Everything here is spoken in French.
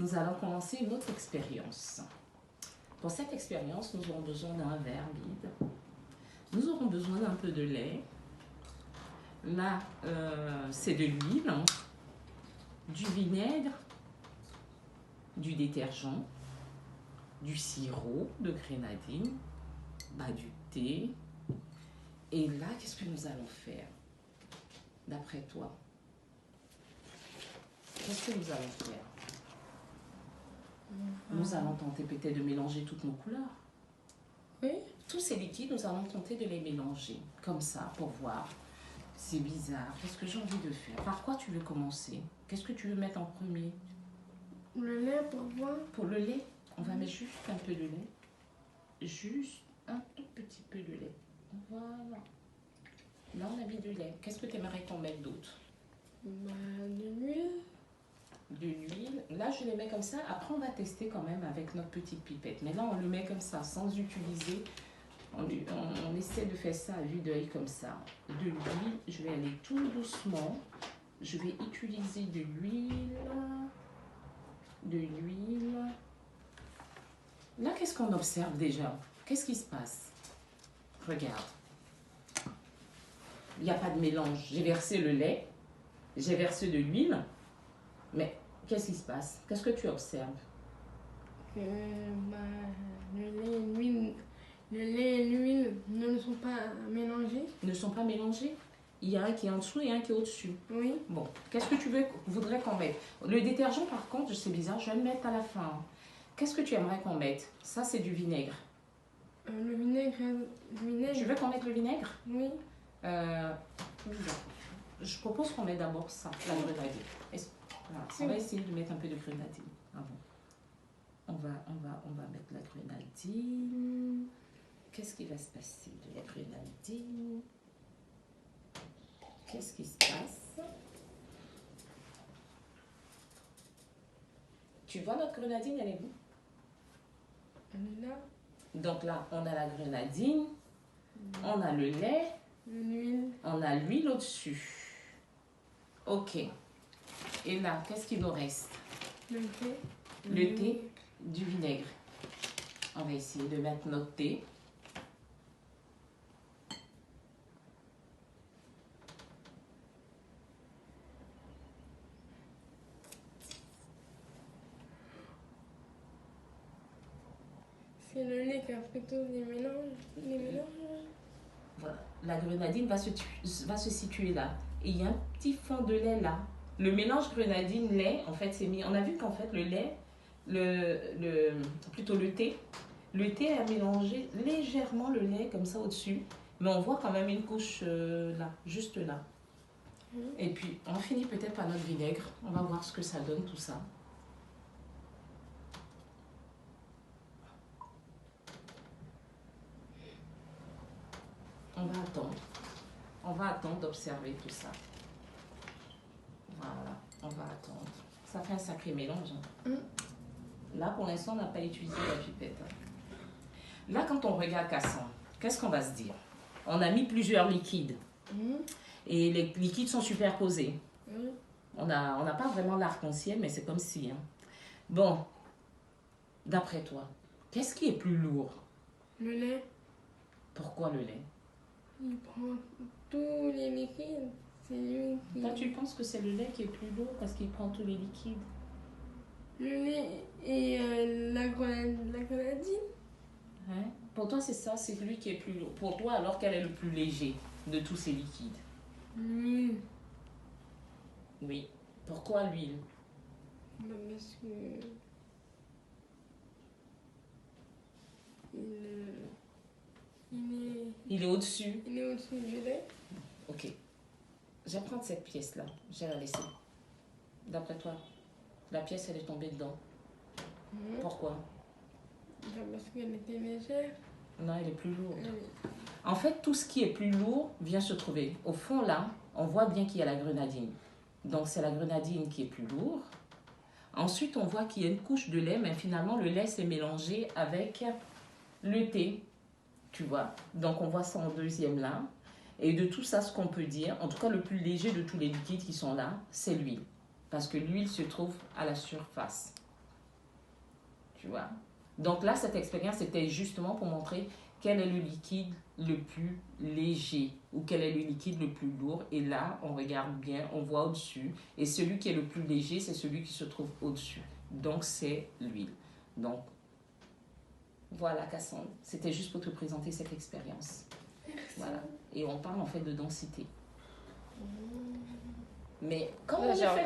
nous allons commencer une autre expérience. Pour cette expérience, nous aurons besoin d'un verre vide. Nous aurons besoin d'un peu de lait. Là, c'est de l'huile, du vinaigre, du détergent, du sirop de grenadine, du thé. Et là, qu'est-ce que nous allons faire, d'après toi? Qu'est-ce que nous allons faire? Nous allons tenter peut-être de mélanger toutes nos couleurs. Oui. Tous ces liquides, nous allons tenter de les mélanger, comme ça, pour voir. C'est bizarre. Qu'est-ce que j'ai envie de faire? Par quoi tu veux commencer? Qu'est-ce que tu veux mettre en premier? Le lait pour voir. Pour le lait, on va mettre juste un peu de lait. Juste un tout petit peu de lait. Voilà. Là, on a mis du lait. Qu'est-ce que tu aimerais qu'on mette d'autre? De l'huile. De l'huile. Là, je les mets comme ça. Après, on va tester quand même avec notre petite pipette. Mais là, on le met comme ça, sans utiliser. On essaie de faire ça à vue d'œil comme ça. De l'huile, je vais aller tout doucement. Je vais utiliser de l'huile. De l'huile. Là, qu'est-ce qu'on observe déjà? Qu'est-ce qui se passe? Regarde. Il n'y a pas de mélange. J'ai versé le lait. J'ai versé de l'huile. Mais qu'est-ce qui se passe? Qu'est-ce que tu observes? Le lait et l'huile ne sont pas mélangés. Ne sont pas mélangés? Il y a un qui est en dessous et un qui est au-dessus. Oui. Bon, qu'est-ce que tu voudrais qu'on mette? Le détergent, par contre, c'est bizarre, je vais le mettre à la fin. Qu'est-ce que tu aimerais qu'on mette? Ça, c'est du vinaigre. Le vinaigre. Tu veux qu'on mette le vinaigre? Oui. Je propose qu'on mette d'abord ça, la grenadine. Voilà, on va essayer de mettre un peu de grenadine. Ah bon. On va mettre la grenadine. Qu'est-ce qui va se passer de la grenadine? Qu'est-ce qui se passe? Tu vois notre grenadine, elle est où? Elle est là. Donc là, on a la grenadine, on a le lait, L'huile. on a l'huile au-dessus. Ok. Et là, qu'est-ce qu'il nous reste? Le thé. Le thé, du vinaigre. On va essayer de mettre notre thé. C'est le lait qui a fait tous les mélanges. Voilà. La grenadine va se situer là. Et il y a un petit fond de lait là. Le mélange grenadine-lait, en fait, c'est mis. On a vu qu'en fait, le lait, plutôt le thé a mélangé légèrement le lait comme ça au-dessus. Mais on voit quand même une couche là, juste là. Et puis, on finit peut-être par notre vinaigre. On va voir ce que ça donne tout ça. On va attendre d'observer tout ça. Voilà, on va attendre. Ça fait un sacré mélange. Là, pour l'instant, on n'a pas utilisé la pipette. Là, quand on regarde Cassandre, qu'est-ce qu'on va se dire? On a mis plusieurs liquides. Et les liquides sont superposés. On n'a pas vraiment l'arc-en-ciel, mais c'est comme si. Bon, d'après toi, qu'est-ce qui est plus lourd? Le lait. Pourquoi le lait? Il prend tous les liquides. C'est lui qui... Toi, tu penses que c'est le lait qui est plus lourd parce qu'il prend tous les liquides? Le lait et la grenadine. Hein? Pour toi, c'est ça, c'est lui qui est plus lourd. Pour toi, alors quel est le plus léger de tous ces liquides? L'huile. Oui. Pourquoi l'huile? Parce que... Il est au-dessus. Il est au-dessus du lait. Ok. Je vais prendre cette pièce-là. Je vais la laisser. D'après toi, la pièce, elle est tombée dedans. Pourquoi? Parce qu'elle était légère. Non, elle est plus lourde. En fait, tout ce qui est plus lourd vient se trouver. Au fond, là, on voit bien qu'il y a la grenadine. Donc, c'est la grenadine qui est plus lourde. Ensuite, on voit qu'il y a une couche de lait, mais finalement, le lait s'est mélangé avec le thé. Tu vois? Donc, on voit ça en deuxième là. Et de tout ça, ce qu'on peut dire, en tout cas, le plus léger de tous les liquides qui sont là, c'est l'huile. Parce que l'huile se trouve à la surface. Tu vois? Donc là, cette expérience était justement pour montrer quel est le liquide le plus léger ou quel est le liquide le plus lourd. Et là, on regarde bien, on voit au-dessus. Et celui qui est le plus léger, c'est celui qui se trouve au-dessus. Donc, c'est l'huile. Donc, voilà, Cassandre. C'était juste pour te présenter cette expérience. Voilà. Et on parle en fait de densité. Mais comment on fait